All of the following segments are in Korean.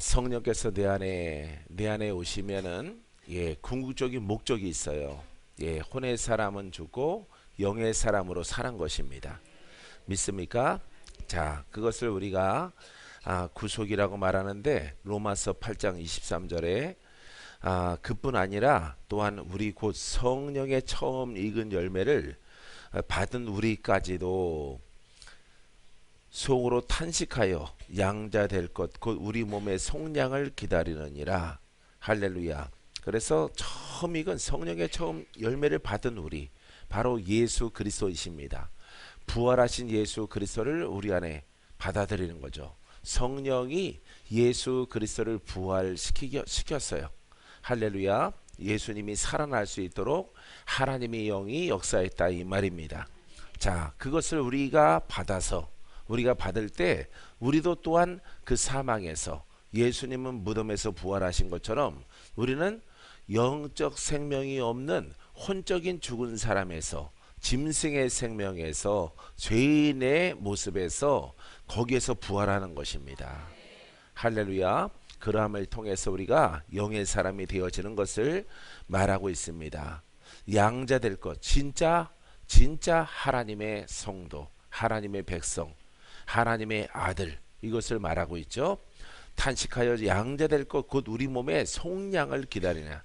성령께서 내 안에 오시면은 궁극적인 목적이 있어요. 혼의 사람은 죽고 영의 사람으로 사는 것입니다. 믿습니까? 자, 그것을 우리가 구속이라고 말하는데 로마서 8장 23절에 그뿐 아니라 또한 우리 곧 성령의 처음 익은 열매를 받은 우리까지도 속으로 탄식하여 양자 될 것 곧 우리 몸의 속량을 기다리느니라. 할렐루야. 그래서 처음 익은 성령의 처음 열매를 받은 우리 바로 예수 그리스도이십니다. 부활하신 예수 그리스도를 우리 안에 받아들이는 거죠. 성령이 예수 그리스도를 부활시켰어요. 할렐루야. 예수님이 살아날 수 있도록 하나님의 영이 역사했다 이 말입니다. 자, 그것을 우리가 받을 때 우리도 또한 그 사망에서 예수님은 무덤에서 부활하신 것처럼 우리는 영적 생명이 없는 혼적인 죽은 사람에서 짐승의 생명에서 죄인의 모습에서 거기에서 부활하는 것입니다. 할렐루야. 그러함을 통해서 우리가 영의 사람이 되어지는 것을 말하고 있습니다. 양자 될 것, 진짜 하나님의 성도, 하나님의 백성, 하나님의 아들, 이것을 말하고 있죠. 탄식하여 양자 될 것 곧 우리 몸의 속량을 기다리나.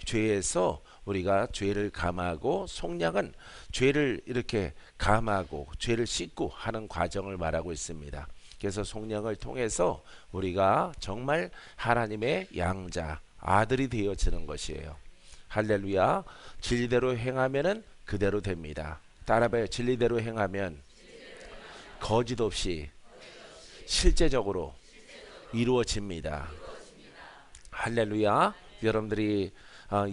죄에서 우리가 죄를 감하고, 속량은 죄를 이렇게 감하고 죄를 씻고 하는 과정을 말하고 있습니다. 그래서 속량을 통해서 우리가 정말 하나님의 양자, 아들이 되어지는 것이에요. 할렐루야. 진리대로 행하면은 그대로 됩니다. 따라봐요. 진리대로 행하면 거짓 없이 실제적으로 이루어집니다. 할렐루야. 여러분들이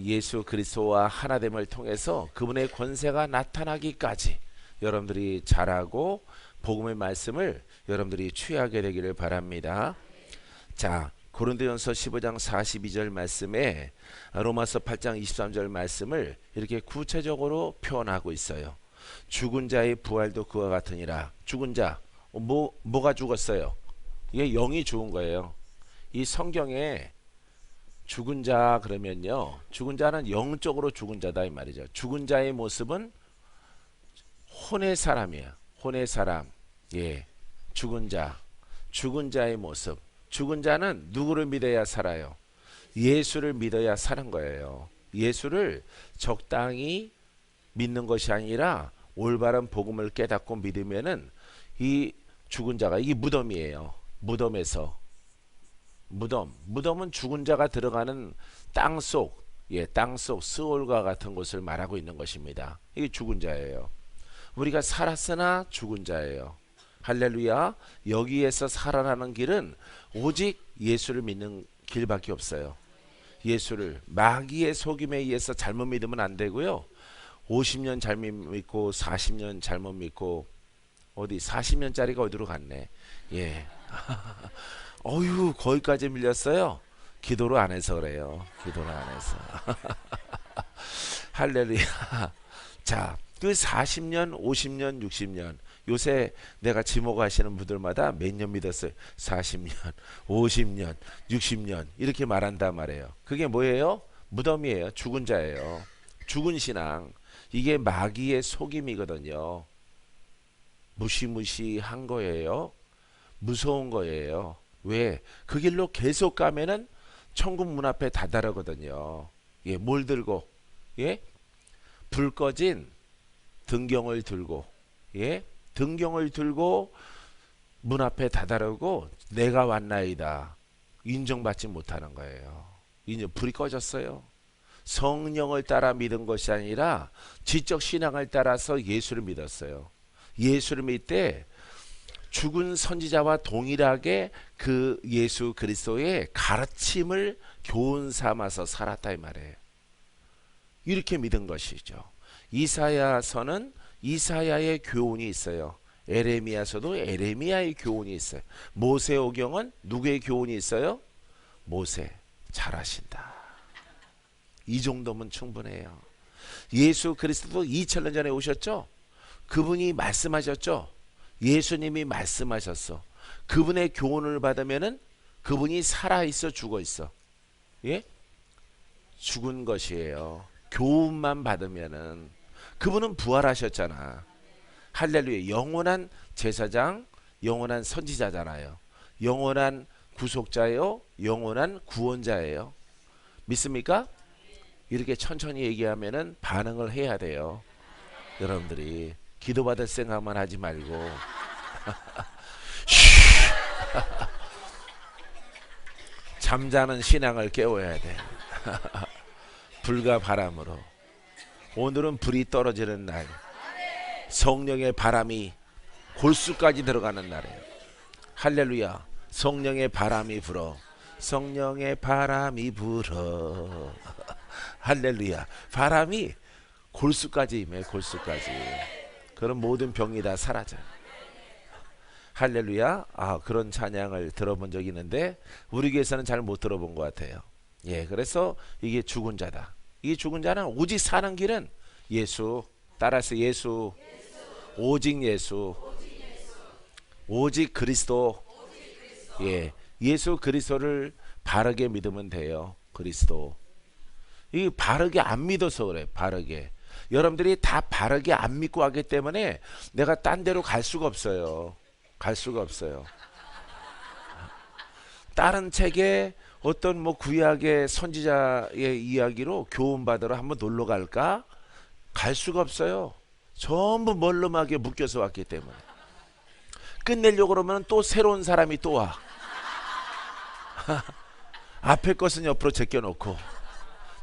예수 그리스도와 하나됨을 통해서 그분의 권세가 나타나기까지 여러분들이 자라고 복음의 말씀을 여러분들이 취하게 되기를 바랍니다. 자, 고린도전서 15장 42절 말씀에 로마서 8장 23절 말씀을 이렇게 구체적으로 표현하고 있어요. 죽은 자의 부활도 그와 같으니라. 죽은 자, 뭐가 죽었어요? 이게 영이 죽은 거예요. 이 성경에 죽은 자 그러면요, 죽은 자는 영적으로 죽은 자다 이 말이죠. 죽은 자의 모습은 혼의 사람이에요. 혼의 사람. 죽은 자의 모습. 죽은 자는 누구를 믿어야 살아요? 예수를 믿어야 사는 거예요. 예수를 적당히 믿는 것이 아니라 올바른 복음을 깨닫고 믿으면은 이 죽은 자가, 이게 무덤이에요. 무덤은 죽은 자가 들어가는 땅속, 땅속 스올과 같은 곳을 말하고 있는 것입니다. 이게 죽은 자예요. 우리가 살았으나 죽은 자예요. 할렐루야. 여기에서 살아나는 길은 오직 예수를 믿는 길밖에 없어요. 예수를 마귀의 속임에 의해서 잘못 믿으면 안 되고요. 50년 잘못 믿고 40년 잘못 믿고, 어디 40년짜리가 어디로 갔네. 어휴, 거기까지 밀렸어요. 기도를 안 해서 그래요. 기도를 안 해서. 할렐루야. 자, 그 40년, 50년, 60년. 요새 내가 지목하시는 분들마다 몇 년 믿었어요? 40년, 50년, 60년 이렇게 말한단 말이에요. 그게 뭐예요? 무덤이에요. 죽은 자예요. 죽은 신앙. 이게 마귀의 속임이거든요. 무시무시한 거예요. 무서운 거예요. 왜? 그 길로 계속 가면은 천국 문 앞에 다다르거든요. 뭘 들고? 불 꺼진 등경을 들고, 등경을 들고 문 앞에 다다르고 내가 왔나이다. 인정받지 못하는 거예요. 이제 불이 꺼졌어요. 성령을 따라 믿은 것이 아니라 지적 신앙을 따라서 예수를 믿었어요. 예수를 믿을 때 죽은 선지자와 동일하게 그 예수 그리스도의 가르침을 교훈 삼아서 살았다 이 말이에요. 이렇게 믿은 것이죠. 이사야서는 이사야의 교훈이 있어요. 에레미야서도 에레미야의 교훈이 있어요. 모세오경은 누구의 교훈이 있어요? 모세. 잘하신다. 이 정도면 충분해요. 예수 그리스도도 2000년 전에 오셨죠? 그분이 말씀하셨죠? 예수님이 말씀하셨어. 그분의 교훈을 받으면은 그분이 살아있어 죽어있어? 예? 죽은 것이에요. 교훈만 받으면은. 그분은 부활하셨잖아. 할렐루야. 영원한 제사장, 영원한 선지자잖아요. 영원한 구속자예요. 영원한 구원자예요. 믿습니까? 이렇게 천천히 얘기하면은 반응을 해야 돼요. 여러분들이 기도받을 생각만 하지 말고 잠자는 신앙을 깨워야 돼. 불과 바람으로. 오늘은 불이 떨어지는 날, 성령의 바람이 골수까지 들어가는 날이에요. 할렐루야. 성령의 바람이 불어. 성령의 바람이 불어. 할렐루야. 바람이 골수까지 임해. 골수까지. 그런 모든 병이 다 사라져요. 할렐루야. 그런 찬양을 들어본 적이 있는데 우리 교회에서는 잘 못 들어본 것 같아요. 예, 그래서 이게 죽은 자다. 이 죽은 자는 오직 사는 길은 예수. 따라서 예수. 오직 예수. 오직 그리스도. 예, 예수 그리스도를 바르게 믿으면 돼요. 그리스도. 이 바르게 안 믿어서 그래. 바르게. 여러분들이 다 바르게 안 믿고 하기 때문에 내가 딴 데로 갈 수가 없어요. 갈 수가 없어요. 다른 책에 어떤 뭐 구약의 선지자의 이야기로 교훈받으러 한번 놀러 갈까? 갈 수가 없어요. 전부 멀름하게 묶여서 왔기 때문에. 끝내려고 그러면 또 새로운 사람이 또 와. 앞에 것은 옆으로 제껴놓고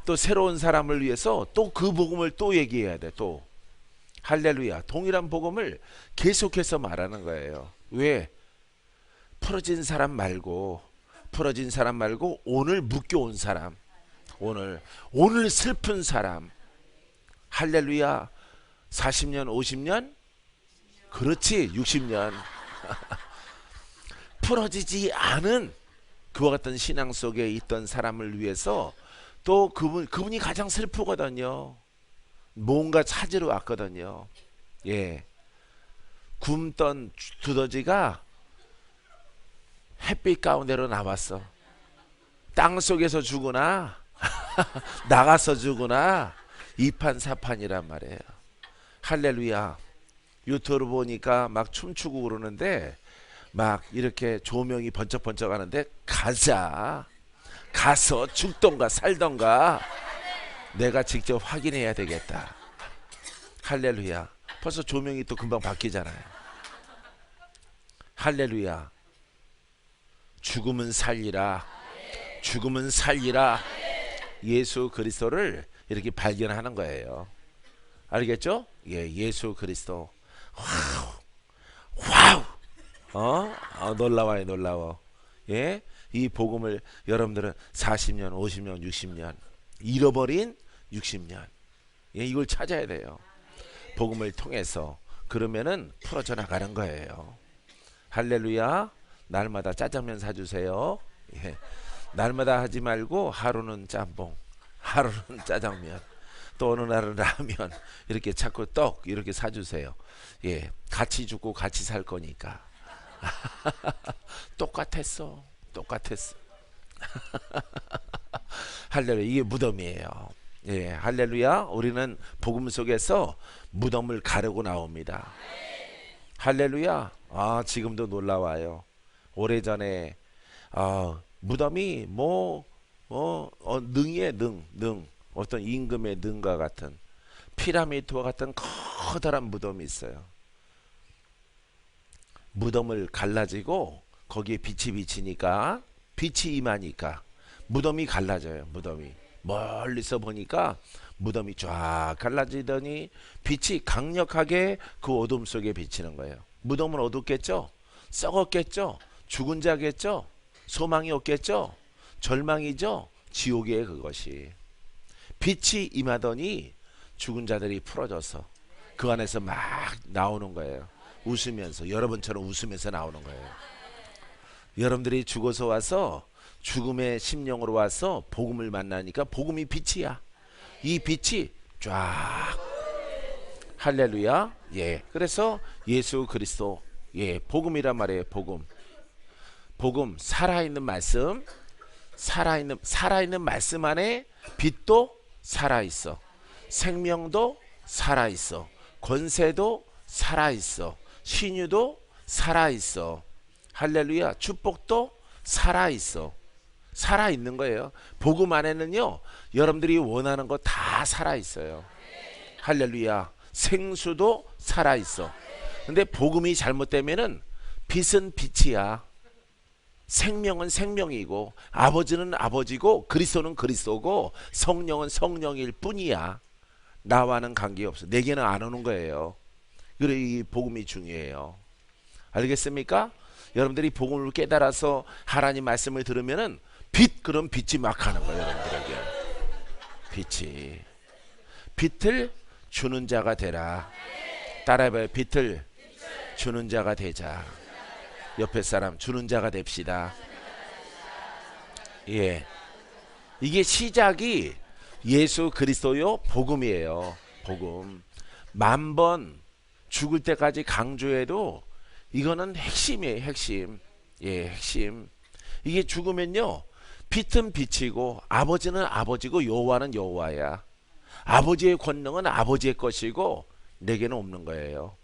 또 새로운 사람을 위해서 또 그 복음을 또 얘기해야 돼. 또 할렐루야. 동일한 복음을 계속해서 말하는 거예요. 왜? 풀어진 사람 말고 오늘 묶여온 사람, 오늘 슬픈 사람. 할렐루야. 40년 50년 그렇지 60년 풀어지지 않은 그와 같은 신앙 속에 있던 사람을 위해서 또 그분이 가장 슬프거든요. 뭔가 찾으러 왔거든요. 예, 굶던 두더지가 햇빛 가운데로 나왔어. 땅 속에서 죽으나 나가서 죽으나 이판사판이란 말이에요. 할렐루야. 유튜브 보니까 막 춤추고 그러는데 막 이렇게 조명이 번쩍번쩍 하는데 가서 죽던가 살던가 내가 직접 확인해야 되겠다. 할렐루야. 벌써 조명이 또 금방 바뀌잖아요. 할렐루야. 죽음은 살리라. 죽음은 살리라. 예수 그리스도를 이렇게 발견하는 거예요. 알겠죠? 예, 예수 그리스도. 와우. 놀라워요, 놀라워. 예, 이 복음을 여러분들은 40년, 50년, 60년 잃어버린 60년. 예, 이걸 찾아야 돼요. 복음을 통해서. 그러면은 풀어져 나가는 거예요. 할렐루야. 날마다 짜장면 사주세요. 예, 날마다 하지 말고 하루는 짬뽕, 하루는 짜장면, 또 어느 날은 라면 이렇게 자꾸 떡 이렇게 사주세요. 예, 같이 죽고 같이 살 거니까. 똑같았어. 할렐루야. 이게 무덤이에요. 예, 할렐루야. 우리는 복음 속에서 무덤을 가르고 나옵니다. 할렐루야. 지금도 놀라워요. 오래전에 무덤이 능이에요. 능. 어떤 임금의 능과 같은 피라미드와 같은 커다란 무덤이 있어요. 무덤을 갈라지고 거기에 빛이 비치니까 빛이 임하니까 무덤이 갈라져요. 무덤이 멀리서 보니까 무덤이 쫙 갈라지더니 빛이 강력하게 그 어둠 속에 비치는 거예요. 무덤은 어둡겠죠? 썩었겠죠? 죽은 자겠죠? 소망이 없겠죠? 절망이죠? 지옥이에요. 그것이 빛이 임하더니 죽은 자들이 풀어져서 그 안에서 막 나오는 거예요. 웃으면서, 여러분처럼 웃으면서 나오는 거예요. 여러분들이 죽어서 와서 죽음의 심령으로 와서 복음을 만나니까 복음이 빛이야. 이 빛이 쫙. 할렐루야. 예, 그래서 예수 그리스도, 예, 복음이란 말이에요. 복음, 살아있는 말씀, 살아있는 말씀 안에 빛도 살아있어. 생명도 살아있어. 권세도 살아있어. 신유도 살아있어. 할렐루야. 축복도 살아있어. 살아있는 거예요. 복음 안에는요, 여러분들이 원하는 거 다 살아있어요. 할렐루야. 생수도 살아있어. 근데 복음이 잘못되면은 빛은 빛이야. 생명은 생명이고, 아버지는 아버지고, 그리스도는 그리스도고, 성령은 성령일 뿐이야. 나와는 관계없어. 내게는 안 오는 거예요. 그래, 이 복음이 중요해요. 알겠습니까? 여러분들이 복음을 깨달아서 하나님 말씀을 들으면은 그럼 빛이 막 하는 거예요. 여러분들에게 빛이. 빛을 주는 자가 되라. 따라해봐요. 빛을 주는 자가 되자. 옆에 사람 주는 자가 됩시다. 예, 이게 시작이 예수 그리스도요 복음이에요. 복음. 10,000번 죽을 때까지 강조해도 이거는 핵심이에요. 핵심. 예, 핵심. 이게 죽으면요, 빛은 빛이고 아버지는 아버지고 여호와는 여호와야. 아버지의 권능은 아버지의 것이고 내게는 없는 거예요.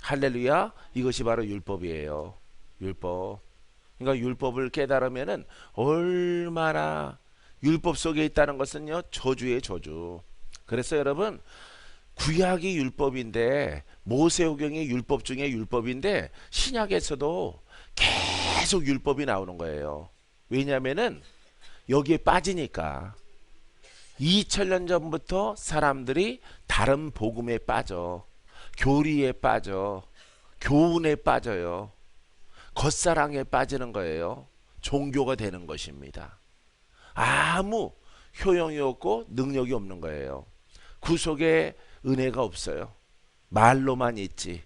할렐루야. 이것이 바로 율법이에요. 율법. 그러니까 율법을 깨달으면은 얼마나, 율법 속에 있다는 것은요, 저주의 저주. 그래서 여러분, 구약이 율법인데, 모세오경이 율법 중에 율법인데, 신약에서도 계속 율법이 나오는 거예요. 왜냐면은 여기에 빠지니까. 2000년 전부터 사람들이 다른 복음에 빠져, 교리에 빠져, 교훈에 빠져요. 겉사랑에 빠지는 거예요. 종교가 되는 것입니다. 아무 효용이 없고 능력이 없는 거예요. 구속에 은혜가 없어요. 말로만 있지.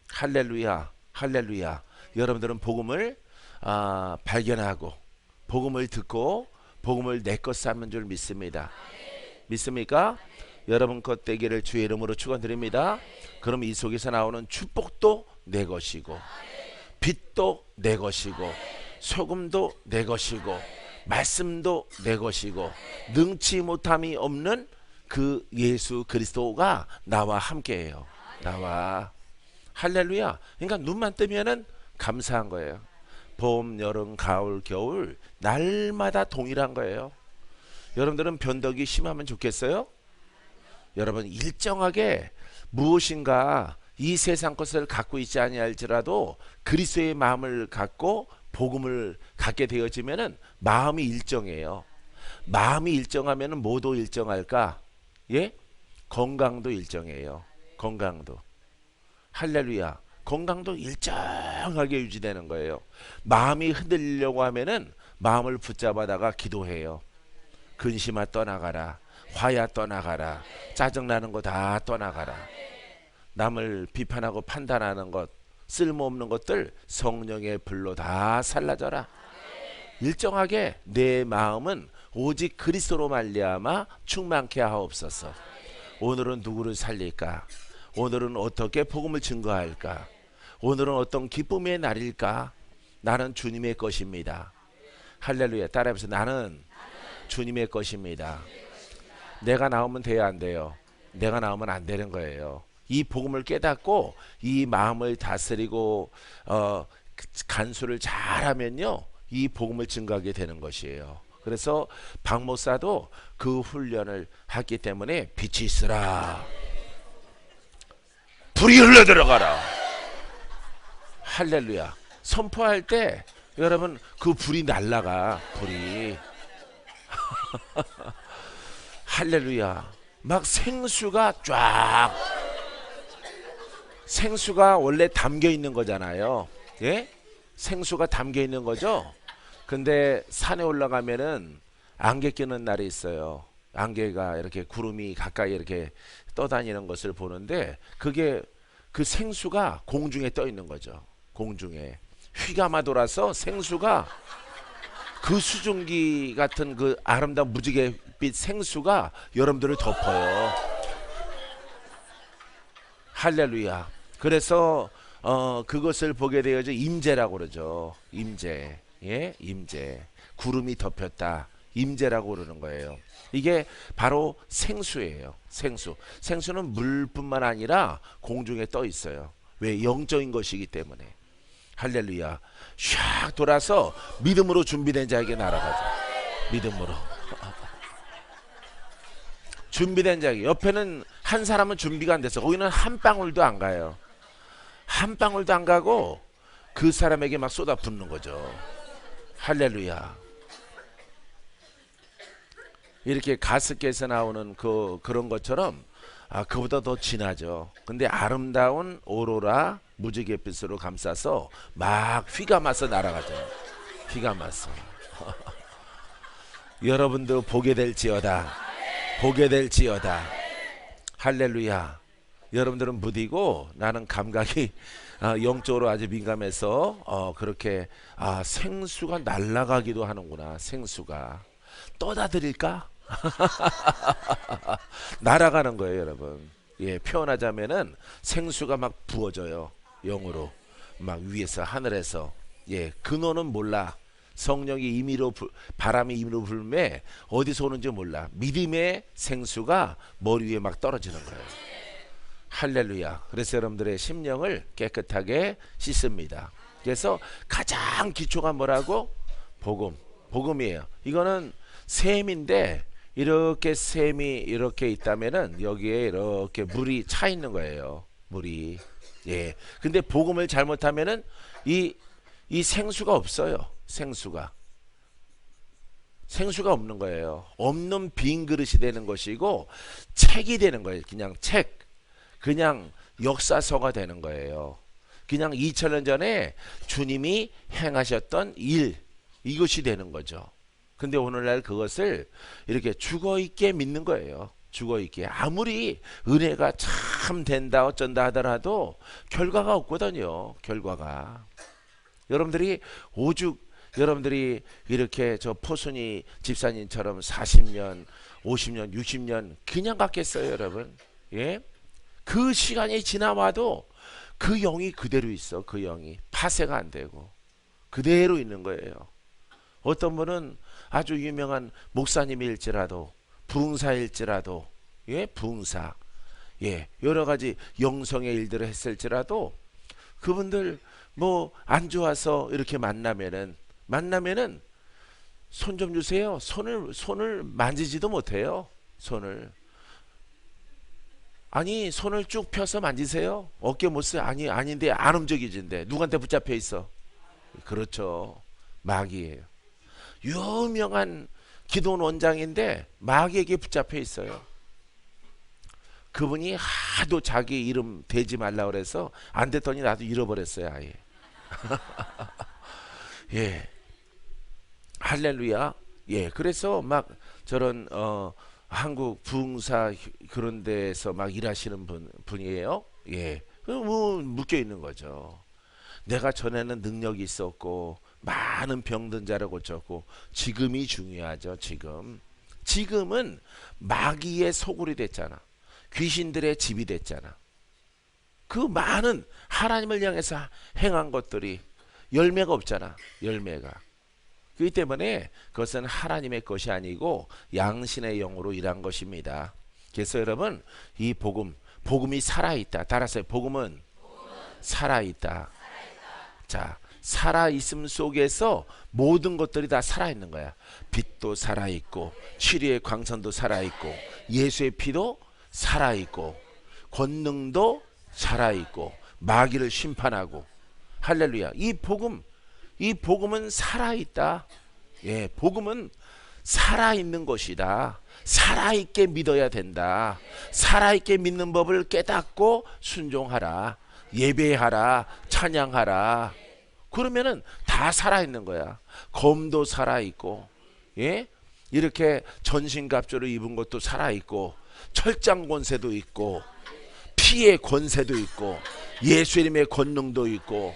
할렐루야. 할렐루야. 여러분들은 복음을 발견하고 복음을 듣고 복음을 내 것 삼는 줄 믿습니다. 믿습니까? 여러분 것 되기를 주의 이름으로 축원드립니다. 그럼 이 속에서 나오는 축복도 내 것이고, 빛도 내 것이고, 소금도 내 것이고, 말씀도 내 것이고, 능치 못함이 없는 그 예수 그리스도가 나와 함께해요. 나와. 할렐루야. 그러니까 눈만 뜨면은 감사한 거예요. 봄, 여름, 가을, 겨울 날마다 동일한 거예요. 여러분들은 변덕이 심하면 좋겠어요? 여러분, 일정하게 무엇인가 이 세상 것을 갖고 있지 아니할지라도 그리스도의 마음을 갖고 복음을 갖게 되어지면은 마음이 일정해요. 마음이 일정하면은 뭐도 일정할까? 예? 건강도 일정해요. 건강도. 할렐루야. 건강도 일정하게 유지되는 거예요. 마음이 흔들리려고 하면은 마음을 붙잡아다가 기도해요. 근심아 떠나가라. 화야 떠나가라. 짜증나는 거 다 떠나가라. 남을 비판하고 판단하는 것, 쓸모없는 것들 성령의 불로 다 살라져라. 일정하게 내 마음은 오직 그리스도로 말미암아 충만케 하옵소서. 오늘은 누구를 살릴까? 오늘은 어떻게 복음을 증거할까? 오늘은 어떤 기쁨의 날일까? 나는 주님의 것입니다. 할렐루야. 따라해보세요. 나는 주님의 것입니다. 내가 나오면 돼야 안 돼요? 내가 나오면 안 되는 거예요. 이 복음을 깨닫고 이 마음을 다스리고 간수를 잘하면요, 이 복음을 증거하게 되는 것이에요. 그래서 박 목사도 그 훈련을 했기 때문에 빛이 있으라, 불이 흘러 들어가라. 할렐루야. 선포할 때 여러분 그 불이 날라가. 불이. 할렐루야. 막 생수가 쫙. 생수가 원래 담겨 있는 거잖아요. 예? 생수가 담겨 있는 거죠. 근데 산에 올라가면은 안개 끼는 날이 있어요. 안개가 이렇게 구름이 가까이 이렇게 떠다니는 것을 보는데, 그게 그 생수가 공중에 떠 있는 거죠. 공중에 휘감아 돌아서 생수가, 그 수증기 같은 그 아름다운 무지개빛 생수가 여러분들을 덮어요. 할렐루야. 그래서 그것을 보게 되어져 임재라고 그러죠. 임재. 예, 임재. 구름이 덮였다. 임재라고 그러는 거예요. 이게 바로 생수예요. 생수. 생수는 물뿐만 아니라 공중에 떠 있어요. 왜? 영적인 것이기 때문에. 할렐루야. 샥 돌아서 믿음으로 준비된 자에게 날아가죠. 믿음으로. 준비된 자에게. 옆에는 한 사람은 준비가 안 돼서 거기는 한 방울도 안 가요. 한 방울도 안 가고 그 사람에게 막 쏟아붓는 거죠. 할렐루야. 이렇게 가스켓에서 나오는 그런 것처럼 그보다 더 진하죠. 근데 아름다운 오로라 무지갯빛으로 감싸서 막 휘가 마서 날아가죠. 휘가 마서. 여러분도 보게 될지어다. 보게 될지어다. 할렐루야. 여러분들은 무디고 나는 감각이 영적으로 아주 민감해서 그렇게 생수가 날아가기도 하는구나. 생수가 떠다 드릴까? 날아가는 거예요, 여러분. 예, 표현하자면은 생수가 막 부어져요. 영으로 막 위에서 하늘에서. 예, 근원은 몰라. 성령이 임의로 바람이 임의로 불매 어디서 오는지 몰라. 믿음의 생수가 머리 위에 막 떨어지는 거예요. 할렐루야. 그래서 여러분들의 심령을 깨끗하게 씻습니다. 그래서 가장 기초가 뭐라고? 복음이에요. 이거는 샘인데 이렇게 샘이 이렇게 있다면은 여기에 이렇게 물이 차 있는 거예요. 물이. 예. 근데 복음을 잘못하면은 이 생수가 없어요. 생수가 없는 거예요. 없는 빈 그릇이 되는 것이고 책이 되는 거예요. 그냥 책. 그냥 역사서가 되는 거예요. 그냥 2000년 전에 주님이 행하셨던 일, 이것이 되는 거죠. 근데 오늘날 그것을 이렇게 죽어있게 믿는 거예요. 죽어있게. 아무리 은혜가 참 된다 어쩐다 하더라도 결과가 없거든요. 결과가. 여러분들이 오죽 여러분들이 이렇게 저 포순이 집사님처럼 40년 50년 60년 그냥 갔겠어요, 여러분? 예? 그 시간이 지나와도 그 영이 그대로 있어. 그 영이 파쇄가 안 되고 그대로 있는 거예요. 어떤 분은 아주 유명한 목사님일지라도 부흥사일지라도 예, 부흥사 예, 여러 가지 영성의 일들을 했을지라도 그분들 뭐 안 좋아서 이렇게 만나면은 손 좀 주세요. 손을 만지지도 못해요. 손을 쭉 펴서 만지세요. 어깨 못 써요. 아닌데 안 움직이진데 누구한테 붙잡혀 있어. 그렇죠. 마귀예요. 유명한 기도원 원장인데 마귀에게 붙잡혀 있어요. 그분이 하도 자기 이름 대지 말라 그래서 안 됐더니 나도 잃어버렸어요, 아예. 예. 할렐루야. 예. 그래서 막 저런 한국 부흥사 그런 데서 막 일하시는 분이에요. 예. 뭐 묶여 있는 거죠. 내가 전에는 능력이 있었고 많은 병든 자를 고쳤고 지금이 중요하죠. 지금은 마귀의 소굴이 됐잖아. 귀신들의 집이 됐잖아. 그 많은 하나님을 향해서 행한 것들이 열매가 없잖아. 열매가. 그렇기 때문에 그것은 하나님의 것이 아니고 양신의 영으로 일한 것입니다. 그래서 여러분 이 복음이 살아있다. 따라서 복음은 살아있다. 자, 살아있음 속에서 모든 것들이 다 살아있는 거야. 빛도 살아있고 치리의 광선도 살아있고 예수의 피도 살아있고 권능도 살아있고 마귀를 심판하고 할렐루야. 이 복음은 살아있다. 예, 복음은 살아있는 것이다. 살아있게 믿어야 된다. 살아있게 믿는 법을 깨닫고 순종하라. 예배하라. 찬양하라. 그러면은 다 살아있는 거야. 검도 살아있고, 예? 이렇게 전신갑주를 입은 것도 살아있고, 철장 권세도 있고, 피의 권세도 있고, 예수님의 권능도 있고,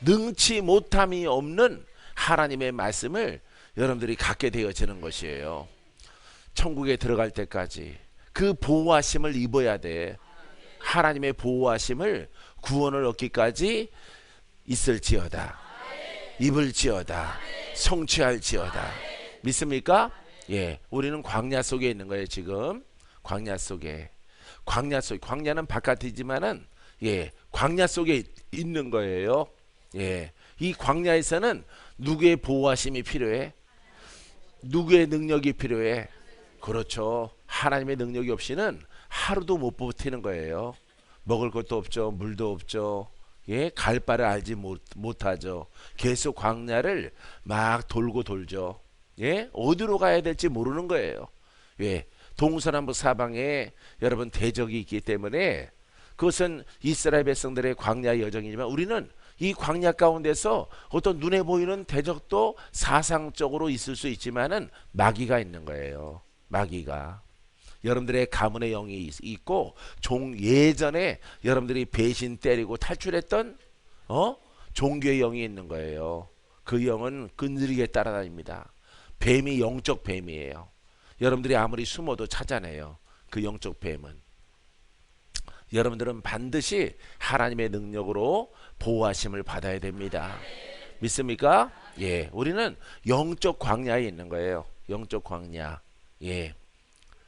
능치 못함이 없는 하나님의 말씀을 여러분들이 갖게 되어지는 것이에요. 천국에 들어갈 때까지 그 보호하심을 입어야 돼. 하나님의 보호하심을 구원을 얻기까지 있을지어다. 입을지어다. 성취할지어다. 믿습니까? 예, 우리는 광야 속에 있는 거예요. 지금 광야 속에. 광야는 바깥이지만은 예, 광야 속에 있는 거예요. 예, 이 광야에서는 누구의 보호하심이 필요해? 누구의 능력이 필요해? 그렇죠. 하나님의 능력이 없이는 하루도 못 버티는 거예요. 먹을 것도 없죠. 물도 없죠. 예, 갈 바를 알지 못하죠. 계속 광야를 막 돌고 돌죠. 예, 어디로 가야 될지 모르는 거예요. 예, 동서남북 사방에 여러분 대적이 있기 때문에 그것은 이스라엘 백성들의 광야 여정이지만 우리는 이 광야 가운데서 어떤 눈에 보이는 대적도 사상적으로 있을 수 있지만은 마귀가 있는 거예요. 마귀가. 여러분들의 가문의 영이 있고 예전에 여러분들이 배신 때리고 탈출했던 종교의 영이 있는 거예요. 그 영은 끈질기게 따라다닙니다. 뱀이 영적 뱀이에요. 여러분들이 아무리 숨어도 찾아내요. 그 영적 뱀은. 여러분들은 반드시 하나님의 능력으로 보호하심을 받아야 됩니다. 믿습니까? 예, 우리는 영적 광야에 있는 거예요. 영적 광야. 예.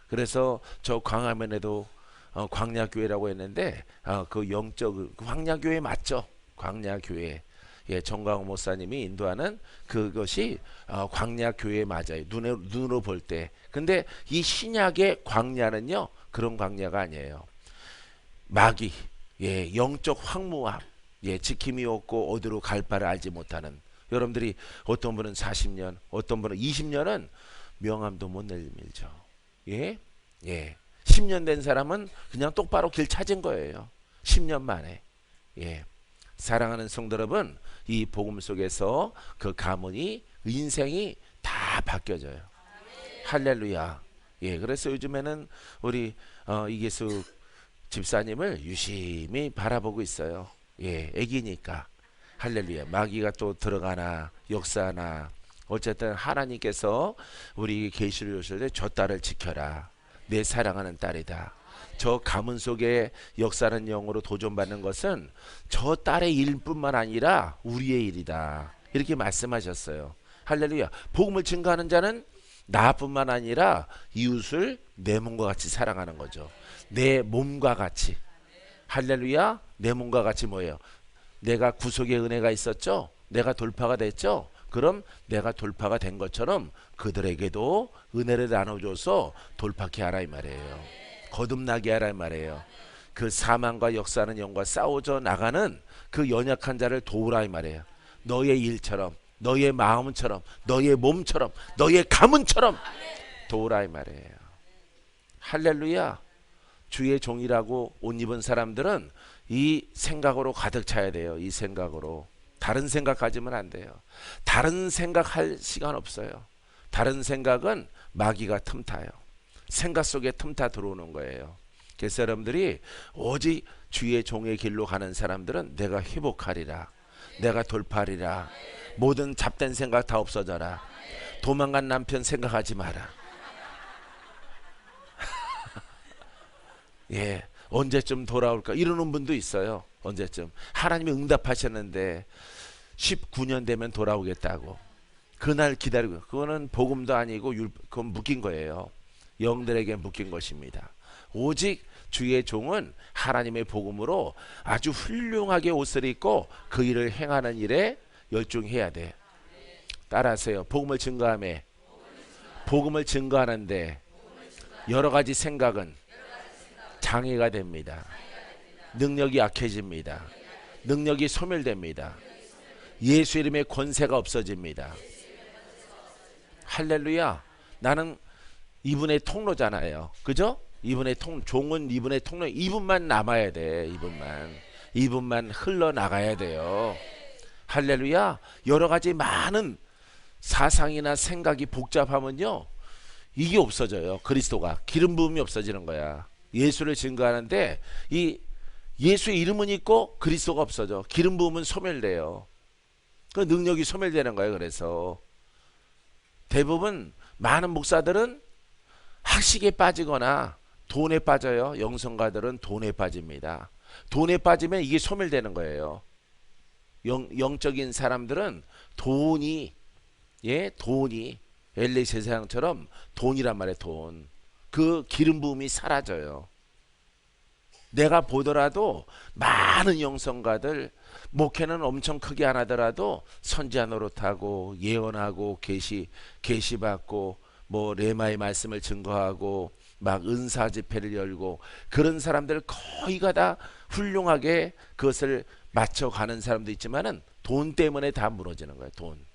그래서 저 광화문에도 광야교회라고 했는데 그 영적 광야교회 맞죠? 광야교회. 예, 정광호 목사님이 인도하는 그것이 광야교회 맞아요. 눈으로 볼 때. 근데 이 신약의 광야는요, 그런 광야가 아니에요. 마귀, 예, 영적 황무함, 예, 지킴이 없고 어디로 갈 바를 알지 못하는. 여러분들이 어떤 분은 40년, 어떤 분은 20년은 명함도 못 내밀죠. 예, 예, 10년 된 사람은 그냥 똑바로 길 찾은 거예요. 10년 만에. 예, 사랑하는 성도 여러분, 이 복음 속에서 그 가문이 인생이 다 바뀌어져요. 할렐루야. 예, 그래서 요즘에는 우리 이계수 집사님을 유심히 바라보고 있어요. 예, 애기니까. 할렐루야. 마귀가 또 들어가나 역사나 어쨌든 하나님께서 우리 계시를 주실 때 저 딸을 지켜라. 내 사랑하는 딸이다. 저 가문 속에 역사하는 영으로 도전받는 것은 저 딸의 일뿐만 아니라 우리의 일이다. 이렇게 말씀하셨어요. 할렐루야. 복음을 증거하는 자는 나뿐만 아니라 이웃을 내 몸과 같이 사랑하는 거죠. 내 몸과 같이. 할렐루야. 내 몸과 같이 뭐예요? 내가 구속의 은혜가 있었죠? 내가 돌파가 됐죠? 그럼 내가 돌파가 된 것처럼 그들에게도 은혜를 나눠줘서 돌파케 하라 이 말이에요. 거듭나게 하라 이 말이에요. 그 사망과 역사하는 영과 싸워져 나가는 그 연약한 자를 도우라 이 말이에요. 너의 일처럼, 너의 마음처럼, 너의 몸처럼, 너의 가문처럼 도우라 이 말이에요. 할렐루야. 주의 종이라고 옷 입은 사람들은 이 생각으로 가득 차야 돼요. 이 생각으로. 다른 생각 가지면 안 돼요. 다른 생각할 시간 없어요. 다른 생각은 마귀가 틈타요. 생각 속에 틈타 들어오는 거예요. 그래서 여러분들이 오직 주의 종의 길로 가는 사람들은 내가 회복하리라. 내가 돌파하리라. 모든 잡된 생각 다 없어져라. 도망간 남편 생각하지 마라. 예, 언제쯤 돌아올까 이러는 분도 있어요. 언제쯤. 하나님이 응답하셨는데 19년 되면 돌아오겠다고. 그날 기다리고. 그거는 복음도 아니고 그건 묶인 거예요. 영들에게 묶인 것입니다. 오직 주의 종은 하나님의 복음으로 아주 훌륭하게 옷을 입고 그 일을 행하는 일에 열중해야 돼. 따라하세요. 복음을 증거하며 복음을 증거하는데 여러 가지 생각은 장애가 됩니다. 능력이 약해집니다. 능력이 소멸됩니다. 예수 이름의 권세가 없어집니다. 할렐루야. 나는 이분의 통로잖아요. 그죠? 이분의 종은 이분의 통로. 이분만 남아야 돼. 이분만 흘러나가야 돼요. 할렐루야. 여러 가지 많은 사상이나 생각이 복잡하면요, 이게 없어져요. 그리스도가 기름 부음이 없어지는 거야. 예수를 증거하는데 이 예수의 이름은 있고 그리스도가 없어져. 기름 부음은 소멸돼요. 그 능력이 소멸되는 거예요. 그래서 대부분 많은 목사들은 학식에 빠지거나 돈에 빠져요. 영성가들은 돈에 빠집니다. 돈에 빠지면 이게 소멸되는 거예요. 영적인 사람들은 돈이, 돈이 LA 세상처럼 돈이란 말이에요. 돈. 그 기름 부음이 사라져요. 내가 보더라도 많은 영성가들, 목회는 엄청 크게 안 하더라도 선지자 노릇하고 예언하고 계시 받고 뭐 레마의 말씀을 증거하고 막 은사 집회를 열고 그런 사람들 거의가 다 훌륭하게 그것을 맞춰가는 사람도 있지만은 돈 때문에 다 무너지는 거예요. 돈.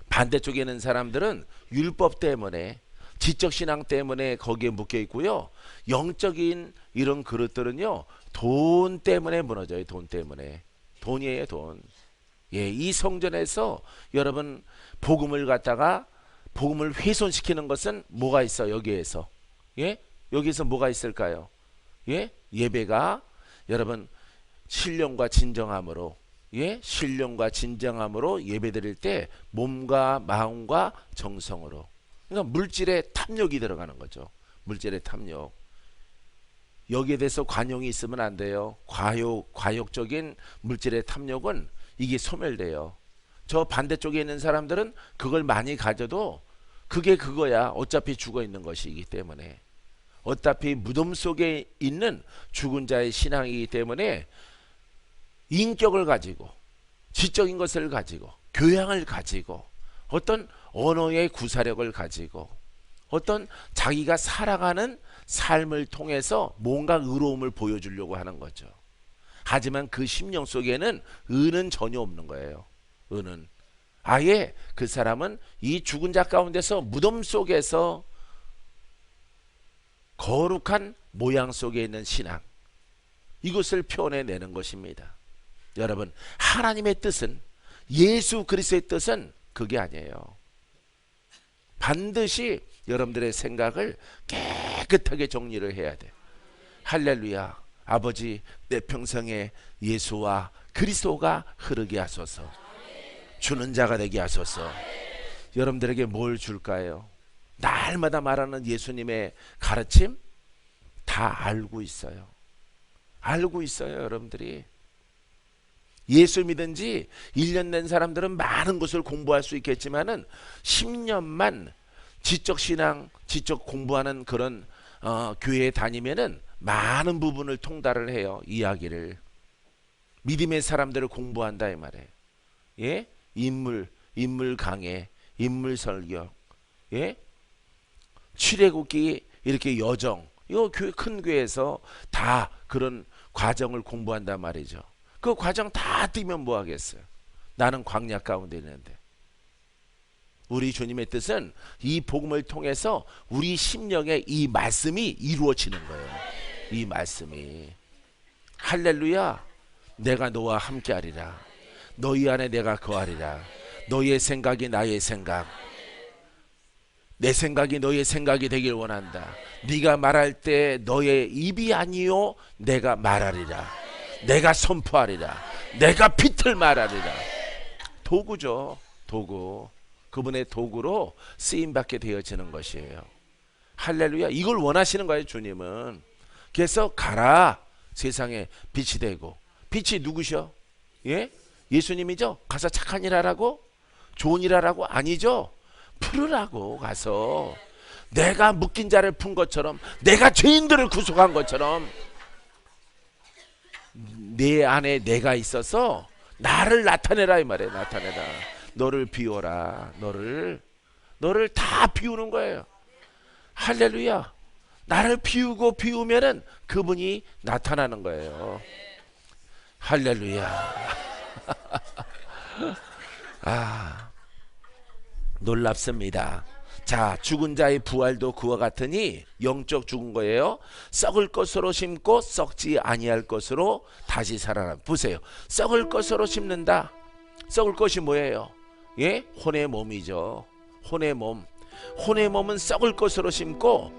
반대쪽에 있는 사람들은 율법 때문에, 지적신앙 때문에 거기에 묶여 있고요. 영적인 이런 그릇들은요, 돈 때문에 무너져요. 돈 때문에. 돈이에요, 돈. 예, 이 성전에서 여러분 복음을 훼손시키는 것은 뭐가 있어? 여기에서. 예? 여기서 뭐가 있을까요? 예? 예배가 여러분 신령과 진정함으로, 신령과 진정함으로 예배드릴 때 몸과 마음과 정성으로. 그러니까 물질의 탐욕이 들어가는 거죠. 물질의 탐욕. 여기에 대해서 관용이 있으면 안 돼요. 과욕적인 물질의 탐욕은 이게 소멸돼요. 저 반대쪽에 있는 사람들은 그걸 많이 가져도 그게 그거야. 어차피 죽어 있는 것이기 때문에. 어차피 무덤 속에 있는 죽은 자의 신앙이기 때문에 인격을 가지고, 지적인 것을 가지고, 교양을 가지고, 어떤 언어의 구사력을 가지고, 어떤 자기가 살아가는 삶을 통해서 뭔가 의로움을 보여주려고 하는 거죠. 하지만 그 심령 속에는 의는 전혀 없는 거예요. 의는. 아예 그 사람은 이 죽은 자 가운데서 무덤 속에서 거룩한 모양 속에 있는 신앙, 이것을 표현해내는 것입니다. 여러분, 하나님의 뜻은, 예수 그리스도의 뜻은 그게 아니에요. 반드시 여러분들의 생각을 깨끗하게 정리를 해야 돼. 할렐루야. 아버지, 내 평생에 예수와 그리스도가 흐르게 하소서. 주는 자가 되게 하소서. 여러분들에게 뭘 줄까요? 날마다 말하는 예수님의 가르침 다 알고 있어요. 알고 있어요, 여러분들이. 예수 믿은 지 1년 된 사람들은 많은 것을 공부할 수 있겠지만은 10년만 지적신앙, 지적 공부하는 그런 교회에 다니면은 많은 부분을 통달을 해요. 이야기를. 믿음의 사람들을 공부한다 이 말이에요. 예? 인물 강해, 인물 설교, 출애굽기 이렇게 여정, 이거 큰 교회에서 다 그런 과정을 공부한단 말이죠. 그 과정 다 뛰면 뭐 하겠어요? 나는 광야 가운데 있는데. 우리 주님의 뜻은 이 복음을 통해서 우리 심령에 이 말씀이 이루어지는 거예요. 이 말씀이. 할렐루야. 내가 너와 함께하리라. 너희 안에 내가 거하리라. 너의 생각이 나의 생각, 내 생각이 너의 생각이 되길 원한다. 네가 말할 때 너의 입이 아니요 내가 말하리라. 내가 선포하리라. 내가 빛을 말하리라. 도구죠. 도구. 그분의 도구로 쓰임받게 되어지는 것이에요. 할렐루야. 이걸 원하시는 거예요, 주님은. 그래서 가라. 세상에 빛이 되고. 빛이 누구셔? 예? 예수님이죠? 가서 착한 일 하라고? 좋은 일 하라고? 아니죠? 풀으라고 가서. 내가 묶인 자를 푼 것처럼, 내가 죄인들을 구속한 것처럼 내 안에 내가 있어서 나를 나타내라 이 말이에요. 나타내라. 너를 비워라. 너를 다 비우는 거예요. 할렐루야. 나를 비우면은 그분이 나타나는 거예요. 할렐루야. 아, 놀랍습니다. 자, 죽은 자의 부활도 그와 같으니 영적 죽은 거예요. 썩을 것으로 심고 썩지 아니할 것으로 다시 살아나. 보세요. 썩을 것으로 심는다. 썩을 것이 뭐예요? 예? 혼의 몸이죠. 혼의 몸. 혼의 몸은 썩을 것으로 심고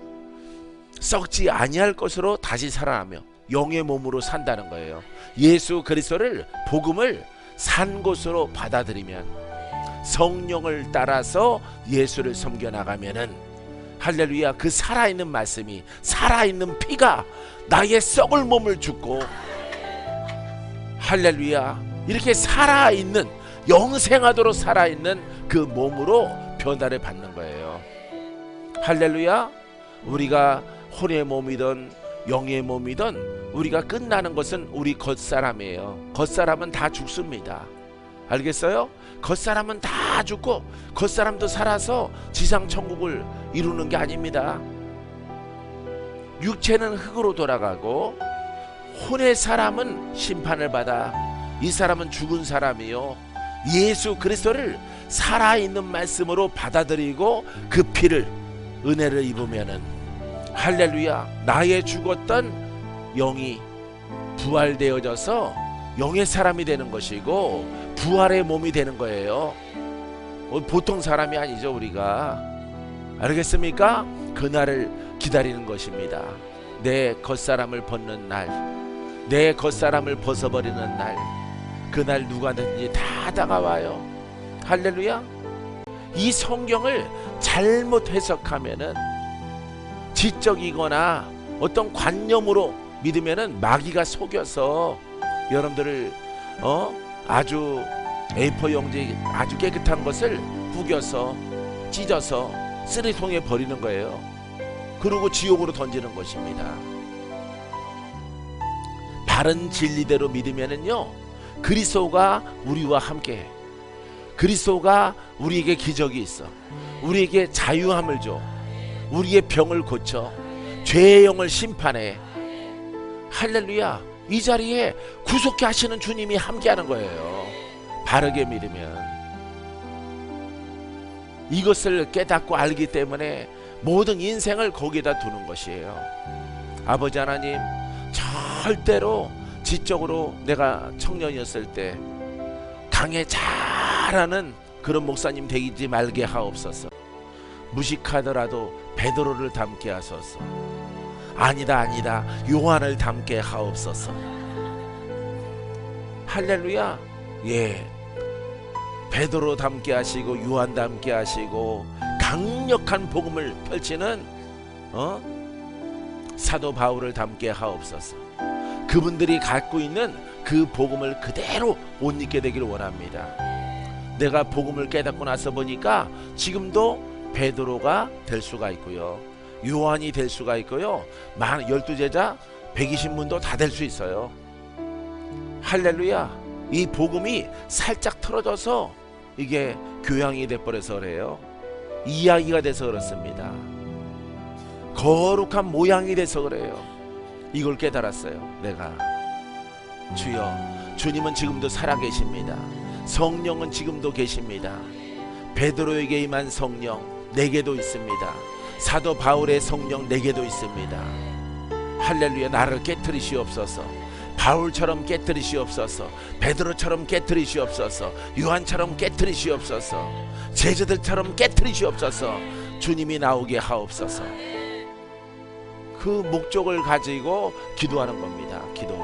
썩지 아니할 것으로 다시 살아나며 영의 몸으로 산다는 거예요. 예수 그리스도를, 복음을 산 곳으로 받아들이면, 성령을 따라서 예수를 섬겨 나가면은 할렐루야. 그 살아있는 말씀이, 살아있는 피가 나의 썩을 몸을 죽고, 할렐루야, 이렇게 살아있는, 영생하도록 살아있는 그 몸으로 변화를 받는 거예요. 할렐루야. 우리가 혼의 몸이든 영의 몸이든 우리가 끝나는 것은 우리 겉사람이에요. 겉사람은 다 죽습니다. 알겠어요? 겉사람은 다 죽고 겉사람도 살아서 지상천국을 이루는 게 아닙니다. 육체는 흙으로 돌아가고 혼의 사람은 심판을 받아 이 사람은 죽은 사람이요, 예수 그리스도를 살아있는 말씀으로 받아들이고 그 피를, 은혜를 입으면은 할렐루야, 나의 죽었던 영이 부활되어져서 영의 사람이 되는 것이고 부활의 몸이 되는 거예요. 보통 사람이 아니죠. 우리가, 알겠습니까? 그날을 기다리는 것입니다. 내 겉사람을 벗는 날, 내 겉사람을 벗어버리는 날, 그날 누가든지 다 다가와요. 할렐루야. 이 성경을 잘못 해석하면은, 지적이거나 어떤 관념으로 믿으면은 마귀가 속여서 여러분들을 아주 A4 용지 아주 깨끗한 것을 구겨서 찢어서 쓰레기통에 버리는 거예요. 그리고 지옥으로 던지는 것입니다. 바른 진리대로 믿으면은요, 그리스도가 우리와 함께, 그리스도가 우리에게 기적이 있어, 우리에게 자유함을 줘, 우리의 병을 고쳐, 죄의 영을 심판해. 할렐루야. 이 자리에 구속케 하시는 주님이 함께하는 거예요. 바르게 믿으면. 이것을 깨닫고 알기 때문에 모든 인생을 거기에다 두는 것이에요. 아버지 하나님, 절대로 지적으로 내가 청년이었을 때 강해 잘하는 그런 목사님 되지 말게 하옵소서. 무식하더라도 베드로를 닮게 하소서. 아니다 요한을 닮게 하옵소서. 할렐루야. 예, 베드로 닮게 하시고 요한 닮게 하시고 강력한 복음을 펼치는 사도 바울을 닮게 하옵소서. 그분들이 갖고 있는 그 복음을 그대로 옷 입게 되기를 원합니다. 내가 복음을 깨닫고 나서 보니까 지금도 베드로가 될 수가 있고요, 요한이 될 수가 있고요, 12제자 120문도 다 될 수 있어요. 할렐루야. 이 복음이 살짝 틀어져서 이게 교양이 돼버려서 그래요. 이야기가 돼서 그렇습니다. 거룩한 모양이 돼서 그래요. 이걸 깨달았어요. 내가, 주여, 주님은 지금도 살아계십니다. 성령은 지금도 계십니다. 베드로에게 임한 성령 내게도 있습니다. 사도 바울의 성령 내게도 있습니다. 할렐루야. 나를 깨트리시옵소서. 바울처럼 깨트리시옵소서. 베드로처럼 깨트리시옵소서. 요한처럼 깨트리시옵소서. 제자들처럼 깨트리시옵소서. 주님이 나오게 하옵소서. 그 목적을 가지고 기도하는 겁니다. 기도.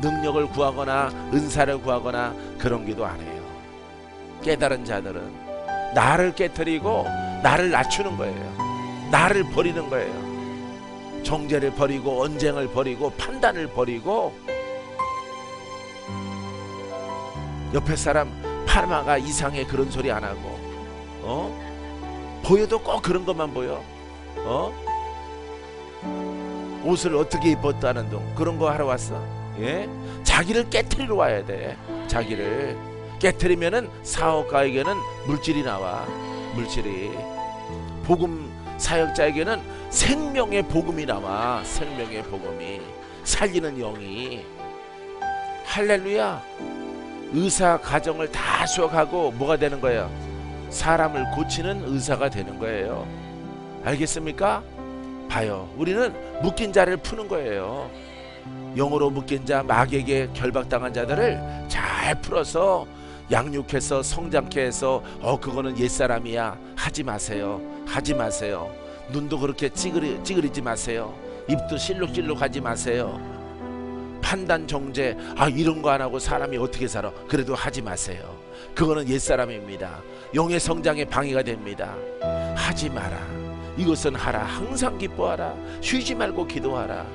능력을 구하거나 은사를 구하거나 그런 기도 안 해요. 깨달은 자들은 나를 깨트리고 나를 낮추는 거예요. 나를 버리는 거예요. 정죄를 버리고 언쟁을 버리고 판단을 버리고. 옆에 사람 파마가 이상해 그런 소리 안 하고, 보여도 꼭 그런 것만 보여. 옷을 어떻게 입었다는 둥 그런 거 하러 왔어. 예? 자기를 깨트리러 와야 돼. 자기를 깨트리면은 사업가에게는 물질이 나와. 물질이. 복음 사역자에게는 생명의 복음이 나와. 생명의 복음이. 살리는 영이. 할렐루야. 의사 가정을 다 수억하고 뭐가 되는 거예요? 사람을 고치는 의사가 되는 거예요. 알겠습니까? 봐요. 우리는 묶인 자를 푸는 거예요. 영으로 묶인 자, 마귀에게 결박당한 자들을 잘 풀어서 양육해서 성장케 해서 그거는 옛사람이야 하지 마세요. 하지 마세요. 눈도 그렇게 찌그리지 마세요. 입도 실룩실룩 하지 마세요. 판단 정죄 이런 거 안 하고 사람이 어떻게 살아, 그래도 하지 마세요. 그거는 옛사람입니다. 영의 성장에 방해가 됩니다. 하지 마라. 이것은 하라. 항상 기뻐하라. 쉬지 말고 기도하라.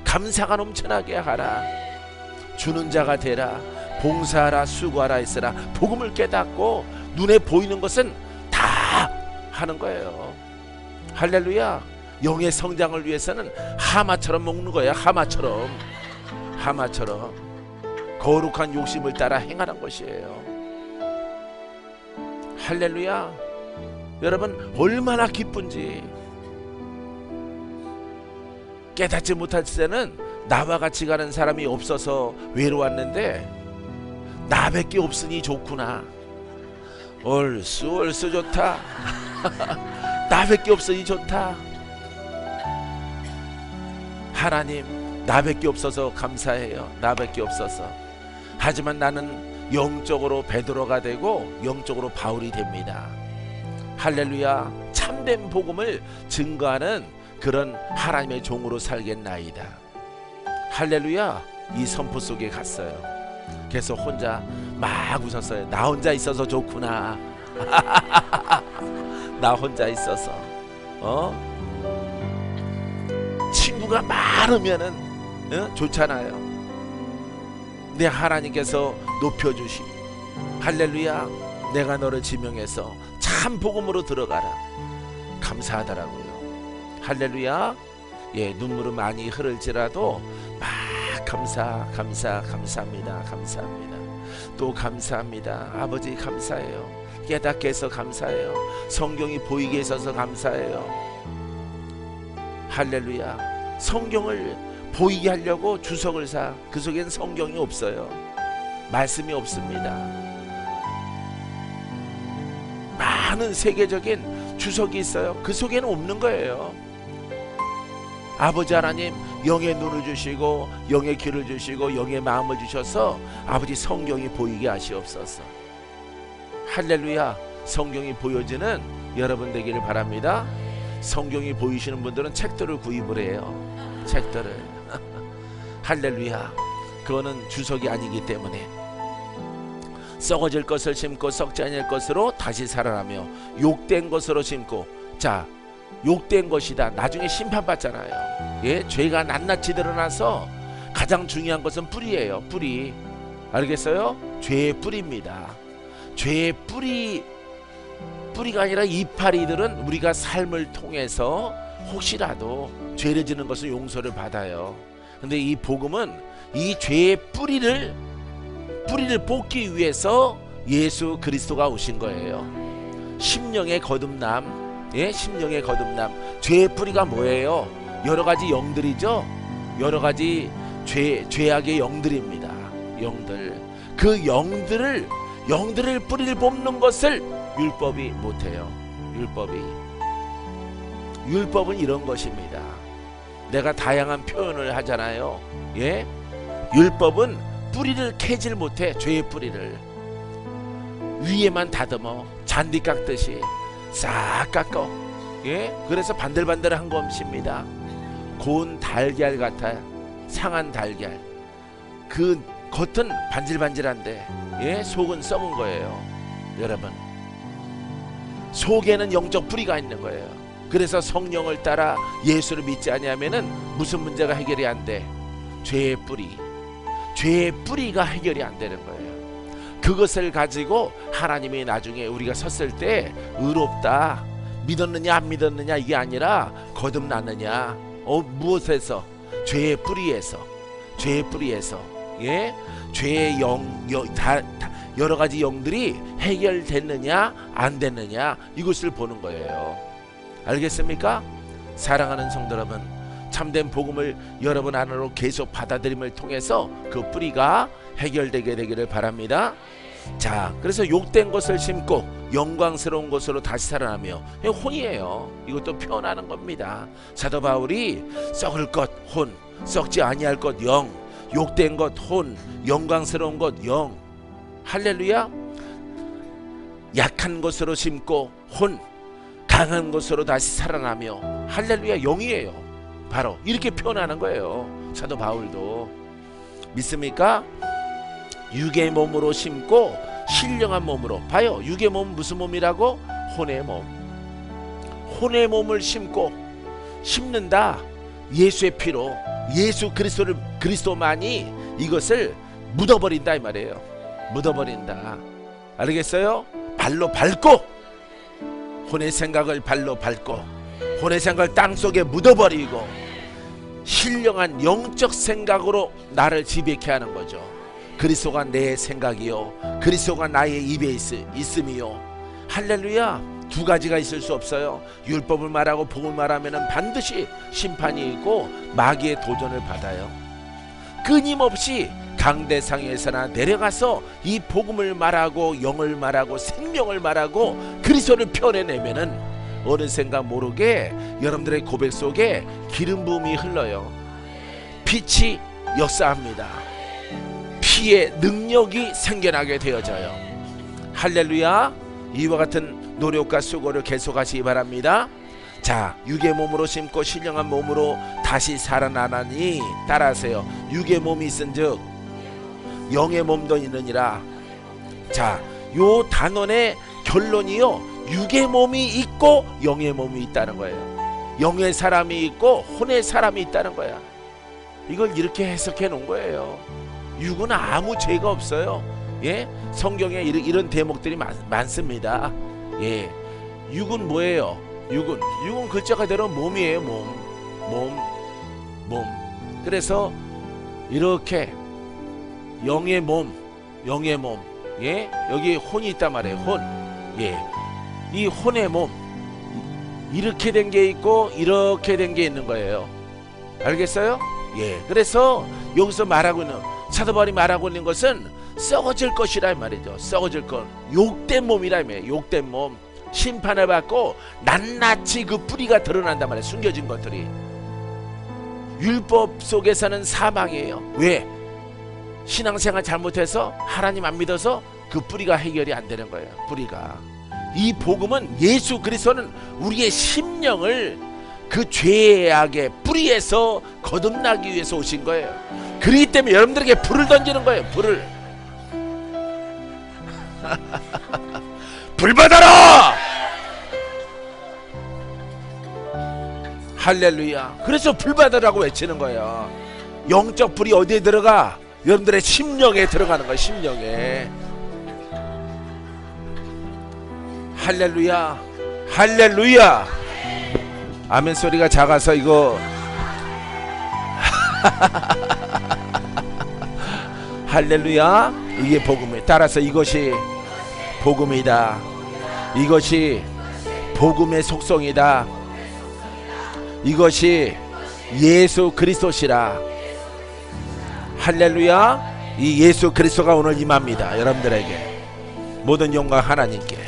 감사가 넘쳐나게 하라. 주는 자가 되라. 봉사하라. 수고하라 했으나 복음을 깨닫고 눈에 보이는 것은 다 하는 거예요. 할렐루야. 영의 성장을 위해서는 하마처럼 먹는 거야. 하마처럼 거룩한 욕심을 따라 행하는 것이에요. 할렐루야. 여러분 얼마나 기쁜지. 깨닫지 못할 때는 나와 같이 가는 사람이 없어서 외로웠는데 나밖에 없으니 좋구나. 얼쑤 좋다. 나밖에 없으니 좋다. 하나님, 나밖에 없어서 감사해요. 나밖에 없어서. 하지만 나는 영적으로 베드로가 되고 영적으로 바울이 됩니다. 할렐루야. 참된 복음을 증거하는 그런 하나님의 종으로 살겠나이다. 할렐루야. 이 선포 속에 갔어요. 그래서 혼자 막 웃었어요. 나 혼자 있어서 좋구나. 나 혼자 있어서 친구가 많으면은 좋잖아요. 내 하나님께서 높여주시. 할렐루야. 내가 너를 지명해서 참 복음으로 들어가라. 감사하더라고요. 할렐루야. 예, 눈물은 많이 흐를지라도 막 감사합니다. 또 감사합니다. 아버지 감사해요. 깨닫게 해서 감사해요. 성경이 보이게 해서 감사해요. 할렐루야. 성경을 보이게 하려고 주석을 사. 그 속엔 성경이 없어요. 말씀이 없습니다. 많은 세계적인 주석이 있어요. 그 속에는 없는 거예요. 아버지 하나님 영의 눈을 주시고 영의 귀를 주시고 영의 마음을 주셔서 아버지 성경이 보이게 하시옵소서. 할렐루야. 성경이 보여지는 여러분 되기를 바랍니다. 성경이 보이시는 분들은 책들을 구입을 해요. 책들을. 할렐루야. 그거는 주석이 아니기 때문에 썩어질 것을 심고 썩지 않을 것으로 다시 살아나며 욕된 것으로 심고. 자, 욕된 것이다. 나중에 심판받잖아요. 예, 죄가 낱낱이 드러나서 가장 중요한 것은 뿌리예요. 뿌리. 알겠어요? 죄의 뿌리입니다. 죄의 뿌리가 아니라 이파리들은 우리가 삶을 통해서 혹시라도 죄를 지는 것은 용서를 받아요. 근데 이 복음은 이 죄의 뿌리를 뽑기 위해서 예수 그리스도가 오신 거예요. 심령의 거듭남. 예, 심령의 거듭남. 죄의 뿌리가 뭐예요? 여러 가지 영들이죠. 여러 가지 죄악의 영들입니다. 영들. 그 영들을 뿌리를 뽑는 것을 율법이 못해요. 율법은 이런 것입니다. 내가 다양한 표현을 하잖아요. 예? 율법은 뿌리를 캐질 못해. 죄의 뿌리를 위에만 다듬어. 잔디 깎듯이 싹 깎어. 예? 그래서 반들반들한 것입니다. 고운 달걀 같아요. 상한 달걀. 그 겉은 반질반질한데 예? 속은 썩은 거예요. 여러분, 속에는 영적 뿌리가 있는 거예요. 그래서 성령을 따라 예수를 믿지 아니하면은 무슨 문제가 해결이 안 돼? 죄의 뿌리가 해결이 안 되는 거예요. 그것을 가지고 하나님이 나중에 우리가 섰을 때 의롭다, 믿었느냐 안 믿었느냐 이게 아니라 거듭났느냐. 무엇에서? 죄의 뿌리에서. 예? 죄의 여러 가지 영들이 해결됐느냐 안 됐느냐 이것을 보는 거예요. 알겠습니까? 사랑하는 성도 여러분, 참된 복음을 여러분 안으로 계속 받아들임을 통해서 그 뿌리가 해결되게 되기를 바랍니다. 자, 그래서 욕된 것을 심고 영광스러운 것으로 다시 살아나며, 혼이에요. 이것도 표현하는 겁니다. 사도 바울이 썩을 것 혼, 썩지 아니할 것 영, 욕된 것 혼, 영광스러운 것 영. 할렐루야. 약한 것으로 심고 혼, 강한 것으로 다시 살아나며. 할렐루야. 영이에요. 바로 이렇게 표현하는 거예요. 사도 바울도. 믿습니까? 육의 몸으로 심고 신령한 몸으로. 봐요. 육의 몸은 무슨 몸이라고? 혼의 몸. 혼의 몸을 심는다. 예수의 피로 예수 그리스도만이 이것을 묻어버린다 이 말이에요. 묻어버린다. 알겠어요? 발로 밟고, 혼의 생각을 발로 밟고, 혼의 생각을 땅속에 묻어버리고 신령한 영적 생각으로 나를 지배케 하는 거죠. 그리스도가 내 생각이요, 그리스도가 나의 입에 있음이요. 할렐루야. 두 가지가 있을 수 없어요. 율법을 말하고 복음을 말하면 반드시 심판이 있고 마귀의 도전을 받아요. 끊임없이 강대상에서나 내려가서 이 복음을 말하고 영을 말하고 생명을 말하고 그리스도를 펴내내면은 어느 생각 모르게 여러분들의 고백 속에 기름 부음이 흘러요. 빛이 역사합니다. 피의 능력이 생겨나게 되어져요. 할렐루야. 이와 같은 노력과 수고를 계속하시기 바랍니다. 자, 육의 몸으로 심고 신령한 몸으로 다시 살아나나니 따라하세요. 육의 몸이 있은즉 영의 몸도 있느니라. 자, 요 단원의 결론이요, 육의 몸이 있고 영의 몸이 있다는 거예요. 영의 사람이 있고 혼의 사람이 있다는 거야. 이걸 이렇게 해석해 놓은 거예요. 육은 아무 죄가 없어요. 예? 성경에 이런 대목들이 많습니다. 예. 육은 뭐예요? 육은 글자 그대로 몸이에요. 몸. 그래서 이렇게 영의 몸. 예? 여기 혼이 있단 말이에요. 혼. 예. 이 혼의 몸. 이렇게 된 게 있고 이렇게 된 게 있는 거예요. 알겠어요? 예. 그래서 여기서 말하고 있는, 사도 바울이 말하고 있는 것은 썩어질 것이라 말이죠. 썩어질 것, 욕된 몸이라 말이에요. 욕된 몸, 심판을 받고 낱낱이 그 뿌리가 드러난단 말이에요. 숨겨진 것들이. 율법 속에서는 사망이에요. 왜? 신앙생활 잘못해서 하나님 안 믿어서 그 뿌리가 해결이 안 되는 거예요. 뿌리가. 이 복음은 예수 그리스도는 우리의 심령을 그 죄악의 뿌리에서 거듭나기 위해서 오신 거예요. 그렇기 때문에 여러분들에게 불을 던지는 거예요. 불을. 불 받아라! 할렐루야. 그래서 불 받으라고 외치는 거예요. 영적 불이 어디에 들어가? 여러분들의 심령에 들어가는 거예요. 심령에. 할렐루야. 할렐루야. 아멘 소리가 작아서 이거 할렐루야. 이게 복음이에요. 따라서 이것이 복음이다. 이것이 복음의 속성이다. 이것이 예수 그리스도시라. 할렐루야. 이 예수 그리스도가 오늘 임합니다. 여러분들에게 모든 영광 하나님께.